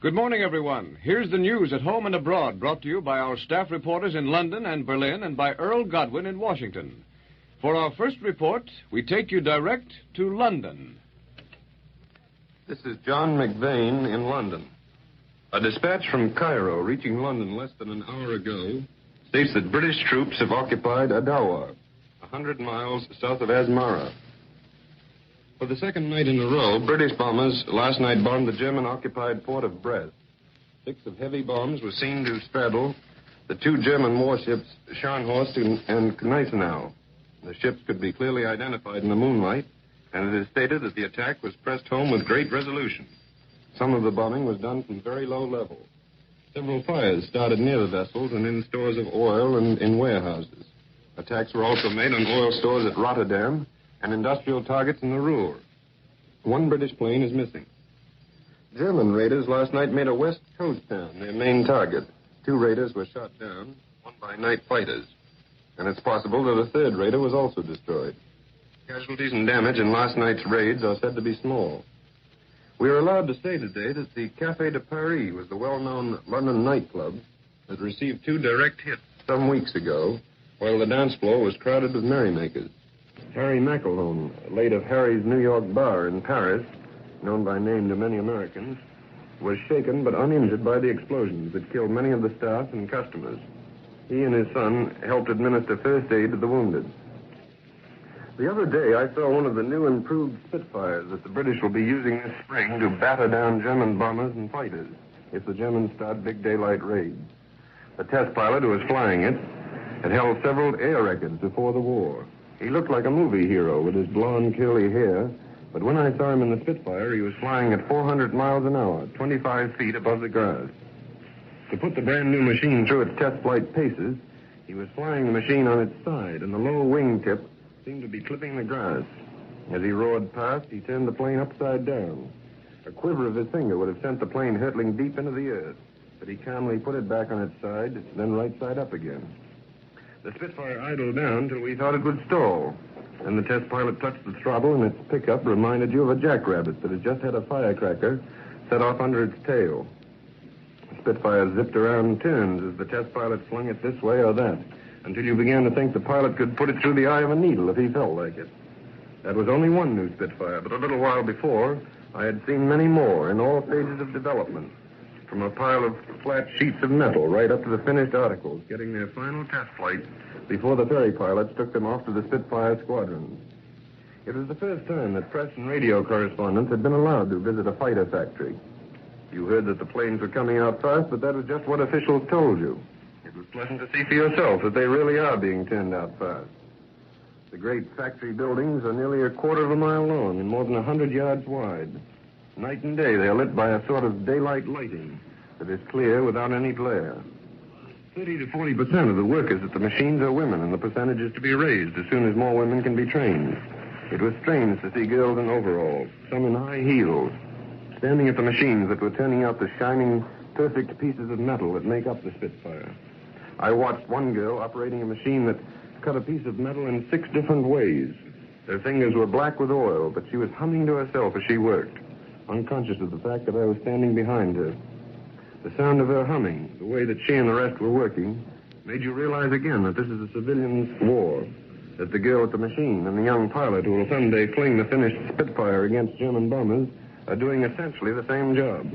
Good morning, everyone. Here's the news at home and abroad, brought to you by our staff reporters in London and Berlin and by Earl Godwin in Washington. For our first report, we take you direct to London. This is John McVane in London. A dispatch from Cairo reaching London less than an hour ago states that British troops have occupied Adawa, 100 miles south of Asmara. For the second night in a row, British bombers last night bombed the German-occupied port of Brest. 6 of heavy bombs were seen to straddle the 2 German warships, Scharnhorst and Gneisenau. The ships could be clearly identified in the moonlight, and it is stated that the attack was pressed home with great resolution. Some of the bombing was done from very low level. Several fires started near the vessels and in stores of oil and in warehouses. Attacks were also made on oil stores at Rotterdam and industrial targets in the Ruhr. 1 British plane is missing. German raiders last night made a west coast town their main target. 2 raiders were shot down, 1 by night fighters. And it's possible that a 3rd raider was also destroyed. Casualties and damage in last night's raids are said to be small. We are allowed to say today that the Café de Paris was the well-known London nightclub that received 2 direct hits some weeks ago, while the dance floor was crowded with merrymakers. Harry McElhone, late of Harry's New York bar in Paris, known by name to many Americans, was shaken but uninjured by the explosions that killed many of the staff and customers. He and his son helped administer first aid to the wounded. The other day, I saw one of the new improved Spitfires that the British will be using this spring to batter down German bombers and fighters if the Germans start big daylight raids. The test pilot who was flying it had held several air records before the war. He looked like a movie hero with his blonde, curly hair, but when I saw him in the Spitfire, he was flying at 400 miles an hour, 25 feet above the grass. To put the brand-new machine through its test flight paces, he was flying the machine on its side, and the low wingtip seemed to be clipping the grass. As he roared past, he turned the plane upside down. A quiver of his finger would have sent the plane hurtling deep into the earth, but he calmly put it back on its side, then right side up again. The Spitfire idled down till we thought it would stall, and the test pilot touched the throttle, and its pickup reminded you of a jackrabbit that had just had a firecracker set off under its tail. The Spitfire zipped around in turns as the test pilot flung it this way or that, until you began to think the pilot could put it through the eye of a needle if he felt like it. That was only one new Spitfire, but a little while before, I had seen many more in all stages of development, from a pile of flat sheets of metal right up to the finished articles, getting their final test flight before the ferry pilots took them off to the Spitfire squadrons. It was the first time that press and radio correspondents had been allowed to visit a fighter factory. You heard that the planes were coming out fast, but that was just what officials told you. It was pleasant to see for yourself that they really are being turned out fast. The great factory buildings are nearly a quarter of a mile long and more than 100 yards wide. Night and day, they are lit by a sort of daylight lighting that is clear without any glare. 30 to 40% of the workers at the machines are women, and the percentage is to be raised as soon as more women can be trained. It was strange to see girls in overalls, some in high heels, standing at the machines that were turning out the shining, perfect pieces of metal that make up the Spitfire. I watched one girl operating a machine that cut a piece of metal in 6 different ways. Her fingers were black with oil, but she was humming to herself as she worked, unconscious of the fact that I was standing behind her. The sound of her humming, the way that she and the rest were working, made you realize again that this is a civilian's war, that the girl at the machine and the young pilot who will someday fling the finished Spitfire against German bombers are doing essentially the same job.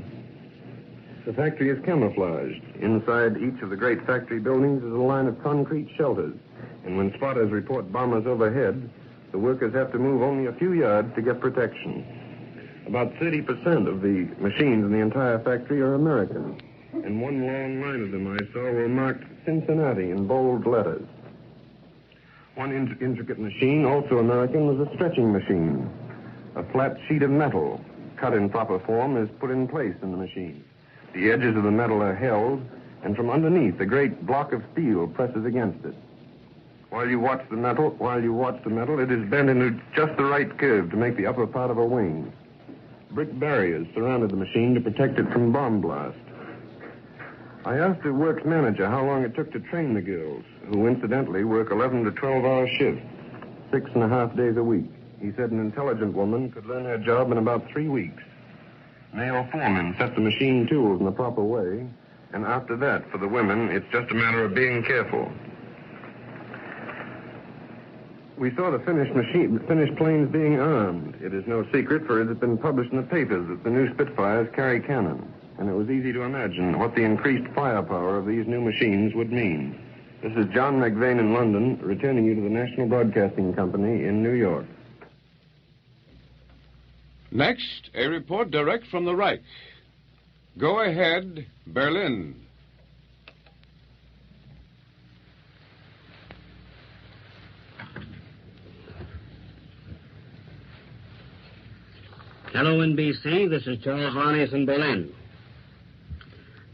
The factory is camouflaged. Inside each of the great factory buildings is a line of concrete shelters, and when spotters report bombers overhead, the workers have to move only a few yards to get protection. About 30% of the machines in the entire factory are American, and one long line of them I saw were marked Cincinnati in bold letters. One intricate machine, also American, was a stretching machine. A flat sheet of metal, cut in proper form, is put in place in the machine. The edges of the metal are held, and from underneath, a great block of steel presses against it. While you watch the metal, it is bent into just the right curve to make the upper part of a wing. Brick barriers surrounded the machine to protect it from bomb blast. I asked the works manager how long it took to train the girls, who incidentally work 11 to 12-hour shifts, 6.5 days a week. He said an intelligent woman could learn her job in about 3 weeks. Male foremen set the machine tools in the proper way, and after that, for the women, it's just a matter of being careful. We saw the finished planes being armed. It is no secret, for it has been published in the papers that the new Spitfires carry cannon, and it was easy to imagine what the increased firepower of these new machines would mean. This is John McVeigh in London, returning you to the National Broadcasting Company in New York. Next, a report direct from the Reich. Go ahead, Berlin. Hello, NBC. This is Charles Ronius in Berlin.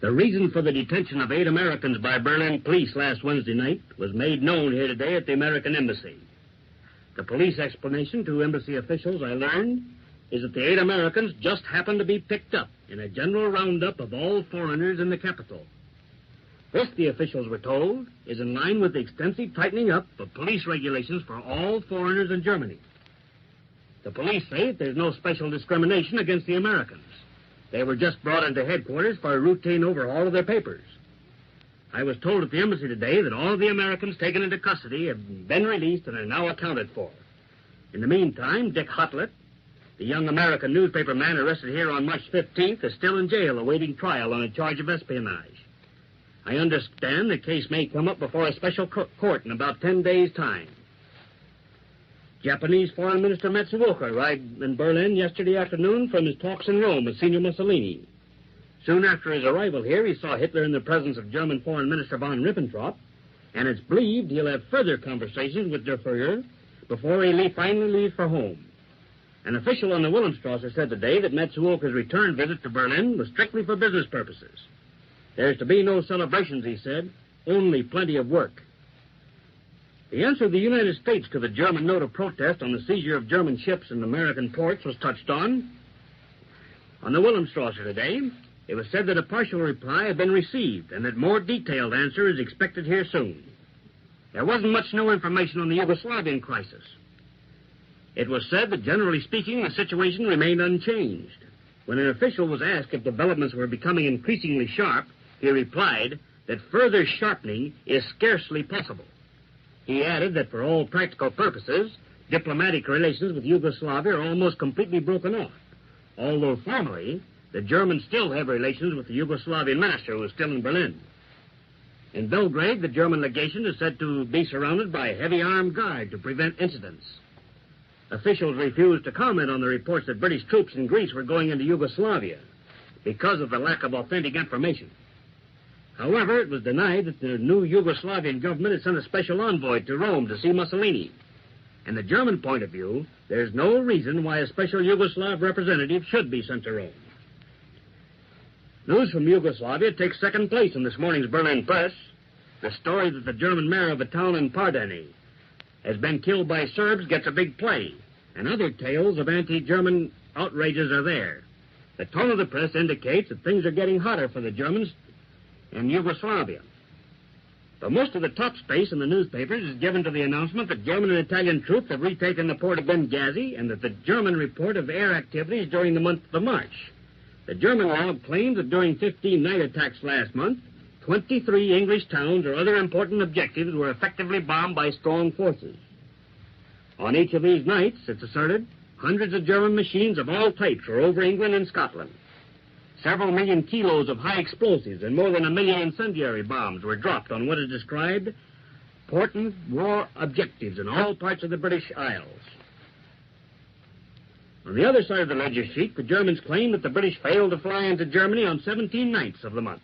The reason for the detention of 8 Americans by Berlin police last Wednesday night was made known here today at the American Embassy. The police explanation to embassy officials, I learned, is that the 8 Americans just happened to be picked up in a general roundup of all foreigners in the capital. This, the officials were told, is in line with the extensive tightening up of police regulations for all foreigners in Germany. The police say that there's no special discrimination against the Americans. They were just brought into headquarters for a routine overhaul of their papers. I was told at the embassy today that all of the Americans taken into custody have been released and are now accounted for. In the meantime, Dick Hotlett, the young American newspaper man arrested here on March 15th, is still in jail awaiting trial on a charge of espionage. I understand the case may come up before a special court in about 10 days' time. Japanese Foreign Minister Matsuoka arrived in Berlin yesterday afternoon from his talks in Rome with Senior Mussolini. Soon after his arrival here, he saw Hitler in the presence of German Foreign Minister von Ribbentrop, and it's believed he'll have further conversations with Der Fuhrer before he finally leaves for home. An official on the Wilhelmstrasse said today that Matsuoka's return visit to Berlin was strictly for business purposes. There's to be no celebrations, he said, only plenty of work. The answer of the United States to the German note of protest on the seizure of German ships in American ports was touched on. On the Wilhelmstrasse today, it was said that a partial reply had been received and that more detailed answer is expected here soon. There wasn't much new information on the Yugoslavian crisis. It was said that, generally speaking, the situation remained unchanged. When an official was asked if developments were becoming increasingly sharp, he replied that further sharpening is scarcely possible. He added that for all practical purposes, diplomatic relations with Yugoslavia are almost completely broken off, although formally, the Germans still have relations with the Yugoslavian minister who is still in Berlin. In Belgrade, the German legation is said to be surrounded by a heavy armed guard to prevent incidents. Officials refused to comment on the reports that British troops in Greece were going into Yugoslavia because of the lack of authentic information. However, it was denied that the new Yugoslavian government had sent a special envoy to Rome to see Mussolini. In the German point of view, there's no reason why a special Yugoslav representative should be sent to Rome. News from Yugoslavia takes second place in this morning's Berlin press. The story that the German mayor of a town in Pardani has been killed by Serbs gets a big play, and other tales of anti-German outrages are there. The tone of the press indicates that things are getting hotter for the Germans in Yugoslavia. But most of the top space in the newspapers is given to the announcement that German and Italian troops have retaken the port of Benghazi and that the German report of air activities during the month of March. The German log claims that during 15 night attacks last month, 23 English towns or other important objectives were effectively bombed by strong forces. On each of these nights, it's asserted, hundreds of German machines of all types were over England and Scotland. Several million kilos of high explosives and more than 1 million incendiary bombs were dropped on what is described important war objectives in all parts of the British Isles. On the other side of the ledger sheet, the Germans claim that the British failed to fly into Germany on 17 nights of the month.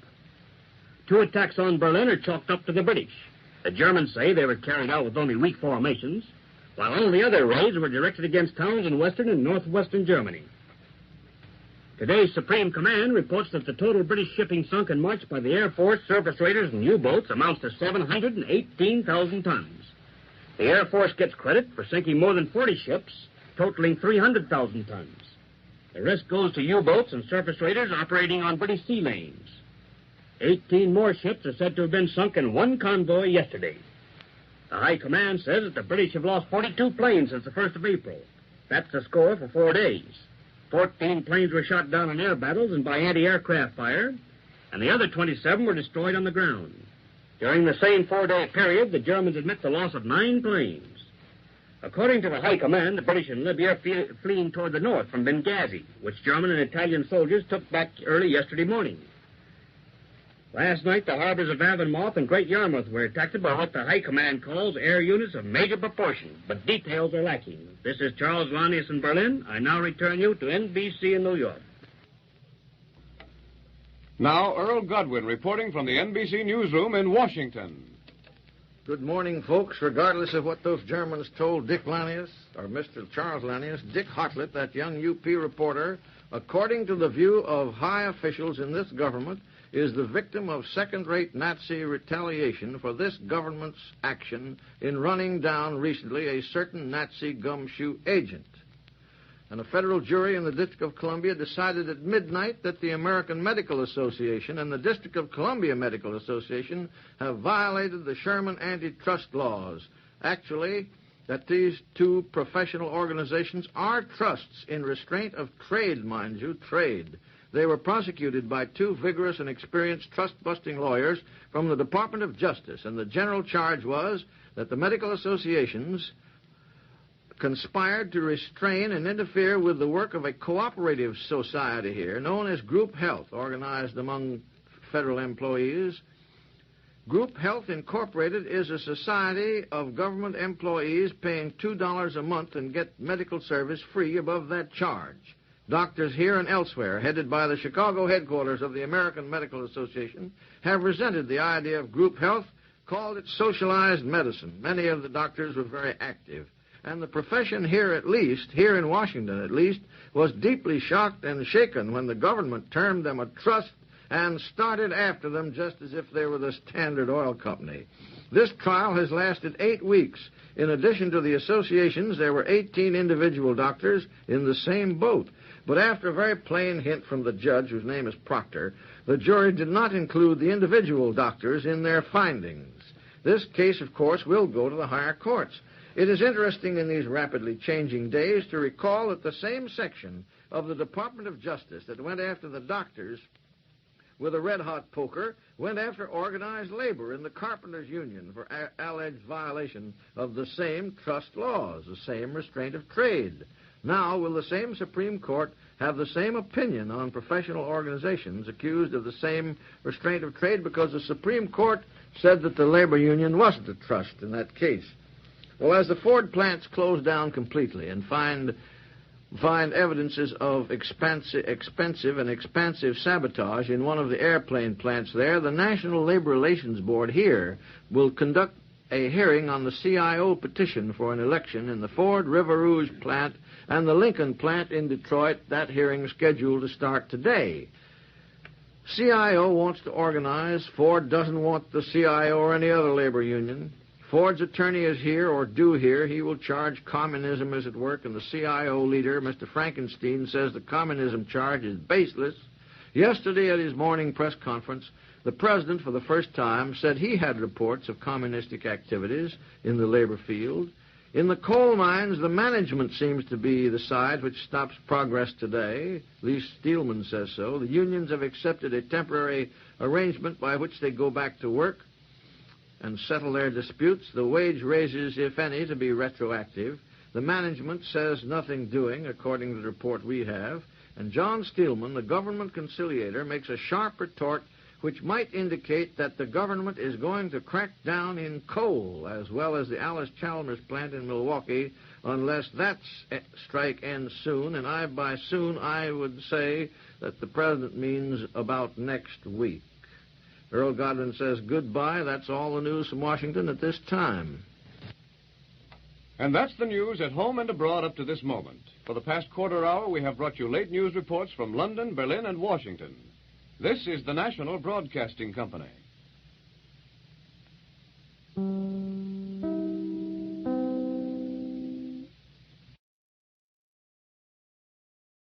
2 attacks on Berlin are chalked up to the British. The Germans say they were carried out with only weak formations, while all the other raids were directed against towns in western and northwestern Germany. Today's Supreme Command reports that the total British shipping sunk in March by the Air Force, surface raiders, and U-boats amounts to 718,000 tons. The Air Force gets credit for sinking more than 40 ships, totaling 300,000 tons. The rest goes to U-boats and surface raiders operating on British sea lanes. 18 more ships are said to have been sunk in one convoy yesterday. The High Command says that the British have lost 42 planes since the 1st of April. That's the score for 4 days. 14 planes were shot down in air battles and by anti-aircraft fire, and the other 27 were destroyed on the ground. During the same 4-day period, the Germans admit the loss of 9 planes. According to the High Command, the British in Libya are fleeing toward the north from Benghazi, which German and Italian soldiers took back early yesterday morning. Last night, the harbors of Avonmouth and Great Yarmouth were attacked by what the High Command calls air units of major proportion, but details are lacking. This is Charles Lanius in Berlin. I now return you to NBC in New York. Now, Earl Godwin reporting from the NBC newsroom in Washington. Good morning, folks. Regardless of what those Germans told Dick Lanius, or Mr. Charles Lanius, Dick Hartlett, that young UP reporter, according to the view of high officials in this government, is the victim of second-rate Nazi retaliation for this government's action in running down recently a certain Nazi gumshoe agent. And a federal jury in the District of Columbia decided at midnight that the American Medical Association and the District of Columbia Medical Association have violated the Sherman antitrust laws. Actually, that these two professional organizations are trusts in restraint of trade, mind you, trade. They were prosecuted by 2 vigorous and experienced trust-busting lawyers from the Department of Justice, and the general charge was that the medical associations conspired to restrain and interfere with the work of a cooperative society here known as Group Health, organized among federal employees. Group Health Incorporated is a society of government employees paying $2 a month and get medical service free above that charge. Doctors here and elsewhere, headed by the Chicago headquarters of the American Medical Association, have resented the idea of group health, called it socialized medicine. Many of the doctors were very active. And the profession here in Washington at least, was deeply shocked and shaken when the government termed them a trust and started after them just as if they were the Standard Oil Company. This trial has lasted 8 weeks. In addition to the associations, there were 18 individual doctors in the same boat. But after a very plain hint from the judge, whose name is Proctor, the jury did not include the individual doctors in their findings. This case, of course, will go to the higher courts. It is interesting in these rapidly changing days to recall that the same section of the Department of Justice that went after the doctors with a red-hot poker went after organized labor in the Carpenters Union for alleged violation of the same trust laws, the same restraint of trade. Now, will the same Supreme Court have the same opinion on professional organizations accused of the same restraint of trade, because the Supreme Court said that the labor union wasn't a trust in that case? Well, as the Ford plants close down completely and find evidences of expensive and expansive sabotage in one of the airplane plants there, the National Labor Relations Board here will conduct a hearing on the CIO petition for an election in the Ford River Rouge plant and the Lincoln plant in Detroit. That hearing is scheduled to start today. CIO wants to organize. Ford doesn't want the CIO or any other labor union. Ford's attorney is here, or due here. He will charge communism is at work, and the CIO leader, Mr. Frankenstein, says the communism charge is baseless. Yesterday at his morning press conference, the president, for the first time, said he had reports of communistic activities in the labor field. In the coal mines, the management seems to be the side which stops progress today. At least Steelman says so. The unions have accepted a temporary arrangement by which they go back to work and settle their disputes. The wage raises, if any, to be retroactive. The management says nothing doing, according to the report we have. And John Steelman, the government conciliator, makes a sharp retort which might indicate that the government is going to crack down in coal, as well as the Alice Chalmers plant in Milwaukee, unless that strike ends soon. And by soon, I would say that the president means about next week. Earl Godwin says goodbye. That's all the news from Washington at this time. And that's the news at home and abroad up to this moment. For the past quarter hour, we have brought you late news reports from London, Berlin, and Washington. This is the National Broadcasting Company.